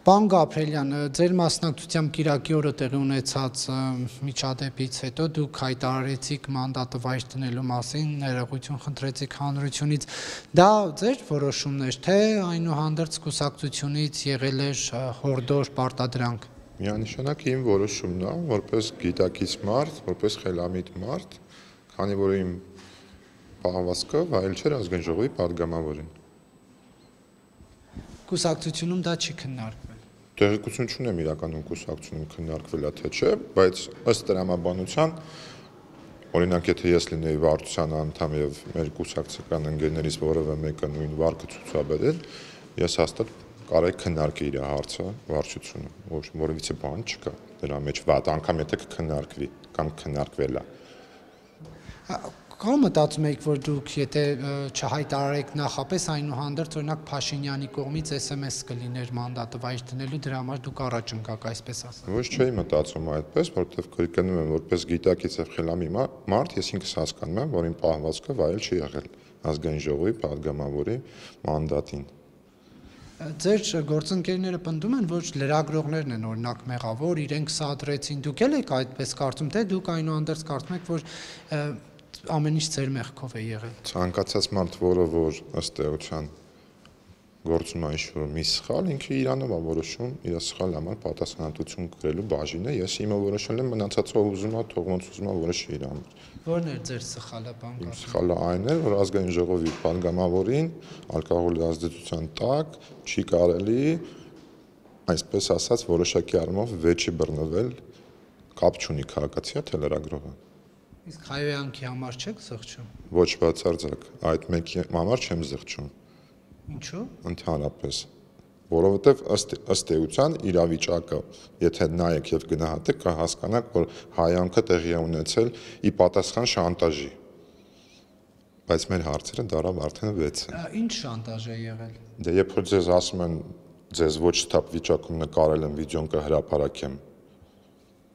Պարոն Գաբրելյան, ձեր մասնակցությամբ կիրակի օրը տեղի ունեցած միջադեպից հետո դուք հայտարարեցիք մանդատը վայր դնելու մասին, ներողություն խնդրեցիք հանրությունից։ Դա ձեր որոշումն էր, թե այնուհանդերձ կուսակցությունից եղել էր հորդոր պարտադրանք։ Միանշանակ իմ որոշումն է, որպես գիտակից մարդ, որպես խելամիտ մարդ, քանի որ իմ պահվածքը վայել չէր ազգային ժողովի падգամավորին։ Կուսակցությունում դա չի քննարկվել։ Տեղեկություն չունեմ իրականում կուսակցությունում քննարկվել է թե չէ, բայց ըստ տրամաբանության, օրինակ եթե ես լինեի վարչության անդամ եւ մեր կուսակցական ընկերներից որևէ մեկը նույն վարկը ցուցաբերել, ես հաստատ կարայի քննարկեի իր հարցը վարչությունը, որևիցե բան չկա դրա մեջ վատ, անգամ եթե կքննարկվի կամ քննարկվել է։ Կարող մտածում եք, որ դուք եթե չհայտարարեք նախապես այնուհանդերձ օրինակ Փաշինյանի կողմից SMS կլիներ մանդատը վայր դնելու, դրա համար դուք առաջ ընկաք, այսպես ասած։ Ոչ չէի մտածում այդպես, որովհետև կրկնում եմ, որպես գիտակից եւ խելամի մարդ, ես ինքս հասկանում եմ, որ իմ պահվածքը վայել չի եղել ազգային ժողովի падգամավորի մանդատին։ Ձեր գործընկերները պնդում են, որ լրագրողներն են օրինակ մեղավոր, իրենք սադրեցին, դուք էլ եք այդպես կարծում, թե դուք այնուհանդերձ կարծում եք, որ ամեն ինչ ձեր մեղքով է եղել։ Ցանկացած մարդ, որ ըստ էության գործում է ինչ-որ մի սխալ, ինքը իրանով է որոշում իր սխալի համար պատասխանատվություն կրելու բաժինը, ես իմը որոշել եմ, մնացածը ուզում է, թող ոնց ուզում է որոշի իր համար։ Որն էր ձեր սխալը, պարոն Գաբրելյան։ Սխալը այն էր, որ ազգային ժողովի падգամավորին ալկոհոլի ազդեցության տակ չի կարելի, այսպես ասած, որոշակի առումով վեճի բռնվել, կապ չունի քաղաքացիա թե լրագրողը։ Իսկ հայոյանքի համար չեք զղջում։ Ոչ բացարձակ, այդ մեկի համար չեմ զղջում։ Ինչու՞։ Ընդհանրապես, որովհետև ըստ էության իրավիճակը, եթե նայեք եւ գնահատեք, կհասկանաք, որ հայանքը տեղի է ունեցել ի պատասխան շանտաժի։ Բայց մեր հարցերը դարավ արդեն 6-ը։ Ինչ շանտաժ է եղել։ Դե երբ որ ձեզ ասում են, ձեզ ոչ թափ վիճակում նկարել են, վիդեոն կհրապարակեմ,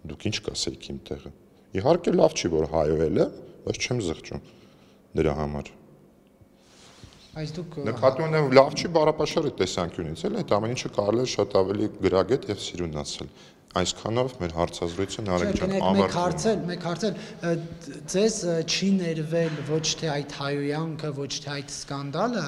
դուք ինչ կասեիք իմ տեղը։ Իհարկե լավ չի, որ հայոել է, բայց չեմ զղջում դրա համար։ Այս դուք Նկատի ունեմ լավ չի բառապաշարի տեսանկյունից, էլ այդ ամեն ինչը կարելի է շատ ավելի գրագետ եւ սիրուն ասել։ Այսքանով մեր հարցազրույցը Նարեկ ջան ավարտվում։ Մեկ հարցել, ձեզ չի ներվել ոչ թե այդ հայոյանքը, ոչ թե այդ սկանդալը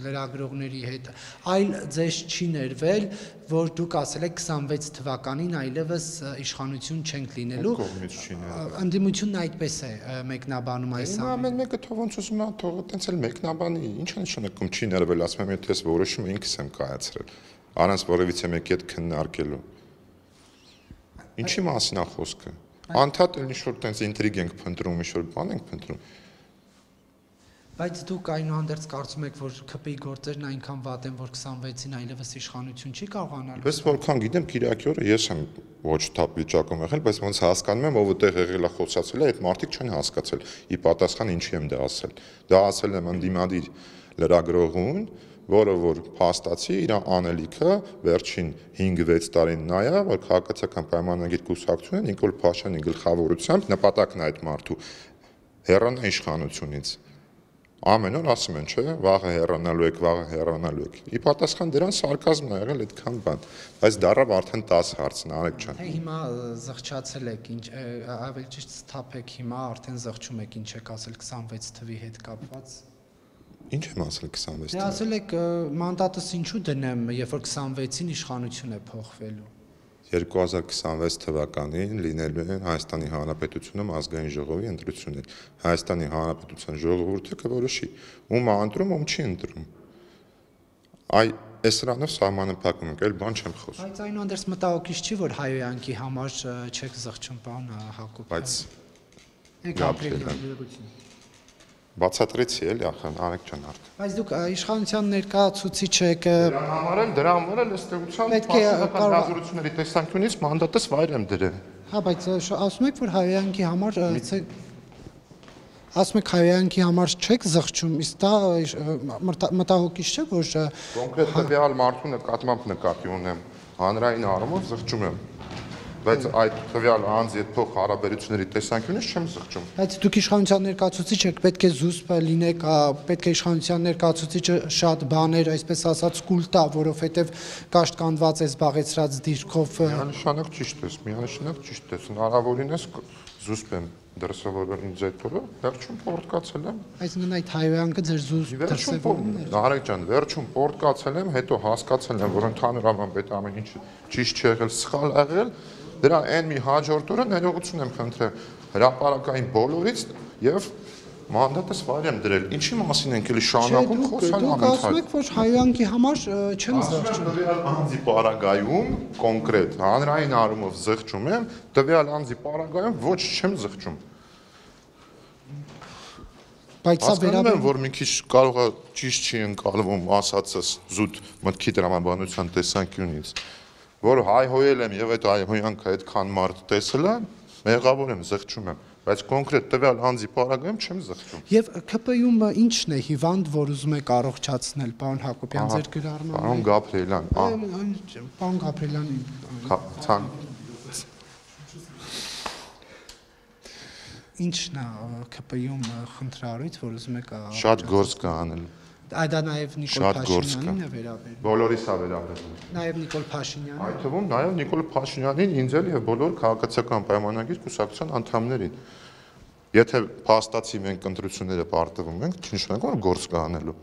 լրագրողների հետ, այլ ձեզ չի ներվել, որ դուք ասել եք 26 թվականին այլևս իշխանություն չենք լինելու։ Կողմից չի ներվել։ Ընդդիմությունն այդպես է մեկնաբանում այս ամեն մեկը թող ոնց ուզում է, թող տենց էլ մեկնաբանի, ինչ է նշանակում չի ներվել, ասում եմ, եթե ես որոշումը ինքս եմ կայացրել, առանց որևիցե մեկի հետ քննարկելու։ Ինչի մասին է խոսքը։ Անդադ ինչ-որ տենց ինտրիգ ենք փնտրում, ինչ-որ բան ենք փնտրում։ Բայց դուք այնուհանդերձ կարծում եք, որ ՔՊ-ի գործերն այնքան վատ են, որ 26-ին այլևս իշխանություն չի կարողանալ։ Ես որքան գիտեմ, Կիրակի օրը ես եմ ոչ թափ վիճակում եղել, բայց ոնց հասկանում եմ, ով այդտեղ եղել է խոսացել, այդ մարդիկ չեն հասկացել։ Ի պատասխան ինչի եմ դա ասել։ Դա ասել եմ ընդդիմադիր լրագրողուն, որը որ փաստացի իր անելիքը վերջին 5-6 տարին նայա, որ քաղաքացիական պայմանագիր կուսակցությունն Նիկոլ Փաշինյանի գլխավորությամբ նպատակն է այդ մարդու հեռանա իշխանությունից։ Ամեն օր ասում են, չէ, վաղը հեռանալու եք, վաղը հեռանալու եք։ Ի պատասխան դրան սարկազմն ա եղել այդքան բան, բայց դարավ արդեն 10 հարց, Նարեկ ջան։ Թե հիմա զղջացել եք, ինչ ավելի ճիշտ սթափ եք հիմա արդեն զղջում եք, ինչ եք ասել 26 թվի հետ կապված։ Ինչ եմ ասել 26 Դե ասել եք մանդատս ինչու դնեմ, երբ որ 26-ին իշխանություն է փոխվելու։ 2026 թվականին լինելու են Հայաստանի Հանրապետությունում ազգային ժողովի ընտրություններ։ Հայաստանի Հանրապետության ժողովուրդը կորոշի, ում է ընտրում, ում չի ընտրում։ Այս սրանով սահմանափակում ենք, այլ բան չեմ խոսում։ Բայց այնուհանդերձ մտահոգիչ չի, որ հայոյանքի համար չեք զղջում, պարոն Հակոբյան։ Բայց Գաբրելյան բացատրեցի էլի ախր Նարեկ ջան արդեն։ Բայց դուք իշխանության ներկայացուցիչ եք։ Դրա համար էլ ըստ էության պատասխանատվության հազորությունների տեսանկյունից մանդատս վայր եմ դրել։ Հա, բայց ասում եք, որ հայոյանքի համար ասում եք հայոյանքի համար չեք զղջում, իսկ դա մտահոգիչ չէ, որ կոնկրետ տվյալ մարդու նկատմամբ նկատի ունեմ, հանրային առումով զղջում եմ։ բայց այդ տվյալ անձի հետ փոխ հարաբերությունների տեսանկյունից չեմ զղջում։ Բայց դուք իշխանության ներկայացուցիչ եք, պետք է զուսպ լինեք, պետք է իշխանության ներկայացուցիչը շատ բաներ, այսպես ասած, կուլ տա, որովհետև կաշտկանված է զբաղեցրած դիրքով։ Միանշանակ ճիշտ ես, հնարավորինս զուսպ եմ դրսևորել ինձ այդ օրը, վերջում պորտկացել եմ։ Այսինքն այդ հայոյանքը ձեր զուսպ դրսևորումն է։ Նահարեկ ջան, վերջում պորտկացել եմ, հետո հասկացել եմ, որ ընդհանուր առմամբ այդ ամեն ինչը ճիշտ չի եղել, սխալ եղել, դրա այն մի հաջորդ օրը ներողություն եմ խնդրել հրապարակային բոլորից եւ մանդատս վայր եմ դրել։ Ինչի մասին ենք էլի շարունակում խոսալ անընդհատ։ Դուք ասում եք, որ հայոյանքի համար չեմ զղջում։ Տվյալ անձի պարագայում կոնկրետ հանրային առումով զղջում եմ, տվյալ անձի պարագայում ոչ չեմ զղջում։ Բայց սա վերաբերում եմ, որ մի քիչ կարող է ճիշտ չի ընկալվում ասածս զուտ մտքի տրամաբանության տեսանկյունից, որ հայհոյել եմ եւ այդ հայհոյանքը այդքան մարդ տեսել է, մեղավոր եմ, զղջում եմ, բայց կոնկրետ տվյալ անձի պարագայում չեմ զղջում։ Եվ ԿՊ-ում ինչն է հիվանդ, որ ուզում եք առողջացնել, պարոն Հակոբյան, ձեր գրառմանը։ Պարոն Գաբրիելյան, Պարոն Գաբրիելյան, ինչն է ԿՊ-ում խնդրարույց, որ ուզում եք շատ գործ կա անել։ Դա նաև Նիկոլ Փաշինյանին է վերաբերում։ Բոլորիս է վերաբերում։ Նաև Նիկոլ Փաշինյանին։ Այդ թվում նաև Նիկոլ Փաշինյանին, ինձ էլ եւ բոլոր քաղաքացիական պայմանագիր կուսակցության անդամներին։ Եթե փաստացի մենք ընտրությունները պարտվում ենք, չի նշանակում գործ կա անելու։